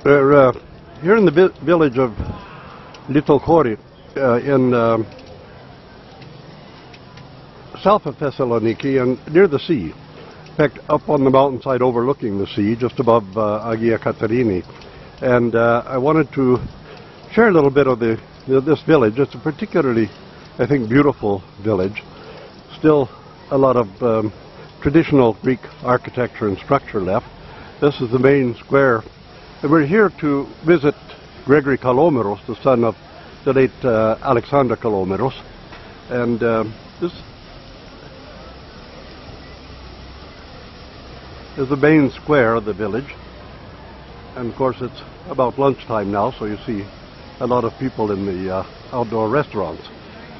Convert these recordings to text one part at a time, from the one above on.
We're here in the village of Litokhoro in south of Thessaloniki and near the sea. In fact, up on the mountainside overlooking the sea, just above Agia Katarini. And I wanted to share a little bit of this village. It's a particularly, I think, beautiful village. Still a lot of traditional Greek architecture and structure left. This is the main square. And we're here to visit Gregory Kalomeros, the son of the late Alexander Kalomeros. And this is the main square of the village. And of course it's about lunchtime now, so you see a lot of people in the outdoor restaurants.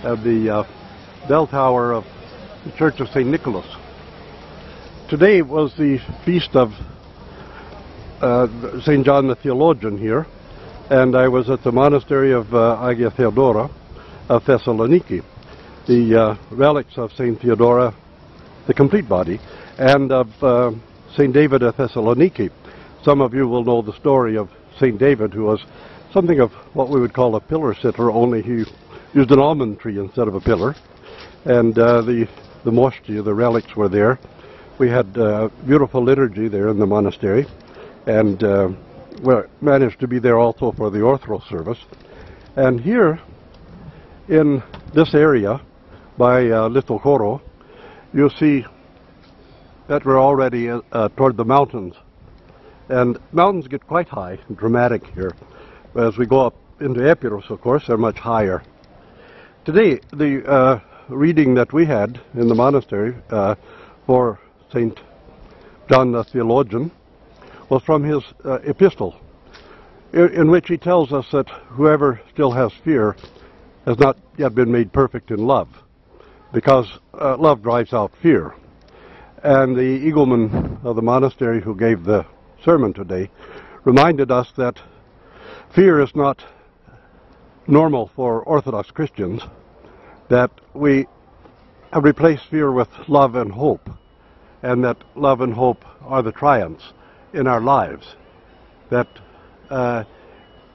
The bell tower of the Church of St. Nicholas. Today was the feast of St. John the Theologian here, and I was at the monastery of Agia Theodora of Thessaloniki, the relics of St. Theodora, the complete body, and of St. David of Thessaloniki. Some of you will know the story of St. David, who was something of what we would call a pillar sitter, only he used an almond tree instead of a pillar. And the moshti, the relics, were there. We had beautiful liturgy there in the monastery, and we managed to be there also for the Orthros service. And here in this area by Litokhoro, you'll see that we're already toward the mountains. And mountains get quite high and dramatic here. As we go up into Epirus, of course, they're much higher. Today, the reading that we had in the monastery for St. John the Theologian was from his epistle, in which he tells us that whoever still has fear has not yet been made perfect in love, because love drives out fear. And the eagleman of the monastery who gave the sermon today reminded us that fear is not normal for Orthodox Christians, that we have replaced fear with love and hope, and that love and hope are the triumphs in our lives, that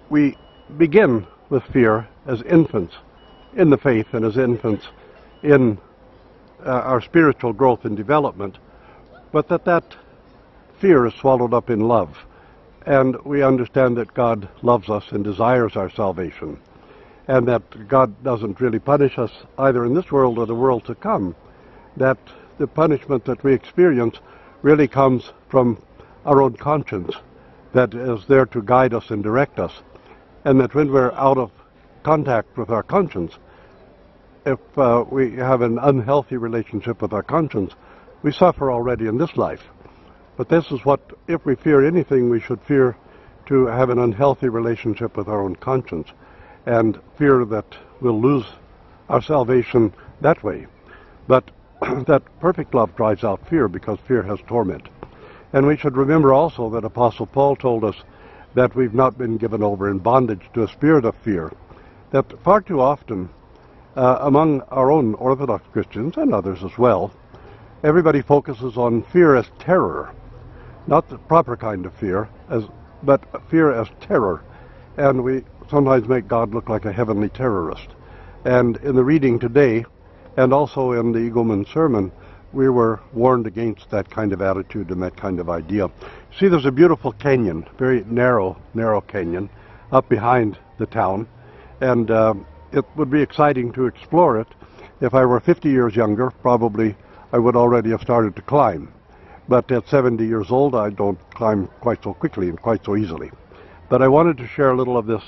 we begin with fear as infants in the faith and as infants in our spiritual growth and development, but that fear is swallowed up in love, and we understand that God loves us and desires our salvation, and that God doesn't really punish us either in this world or the world to come, that the punishment that we experience really comes from our own conscience that is there to guide us and direct us, and that when we're out of contact with our conscience, if we have an unhealthy relationship with our conscience, we suffer already in this life. But this is what, if we fear anything, we should fear to have an unhealthy relationship with our own conscience, and fear that we'll lose our salvation that way. But that perfect love drives out fear, because fear has torment. And we should remember also that Apostle Paul told us that we've not been given over in bondage to a spirit of fear, that far too often among our own Orthodox Christians, and others as well, everybody focuses on fear as terror, not the proper kind of fear, but fear as terror. And we sometimes make God look like a heavenly terrorist. And in the reading today, and also in the eagleman's sermon, we were warned against that kind of attitude and that kind of idea. See, there's a beautiful canyon, very narrow canyon, up behind the town, and it would be exciting to explore it. If I were 50 years younger, probably I would already have started to climb. But at 70 years old, I don't climb quite so quickly and quite so easily. But I wanted to share a little of this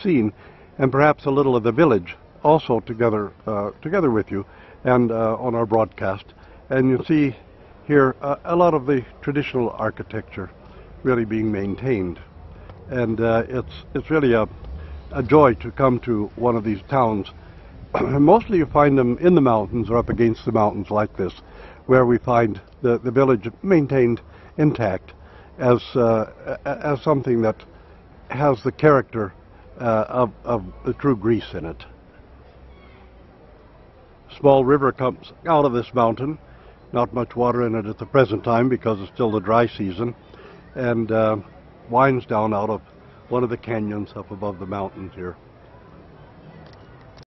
scene, and perhaps a little of the village also together with you, and on our broadcast. And you see here a lot of the traditional architecture really being maintained. And it's really a joy to come to one of these towns. Mostly you find them in the mountains or up against the mountains like this, where we find the village maintained intact as something that has the character of the true Greece in it. Small river comes out of this mountain, not much water in it at the present time because it's still the dry season, and winds down out of one of the canyons up above the mountains here.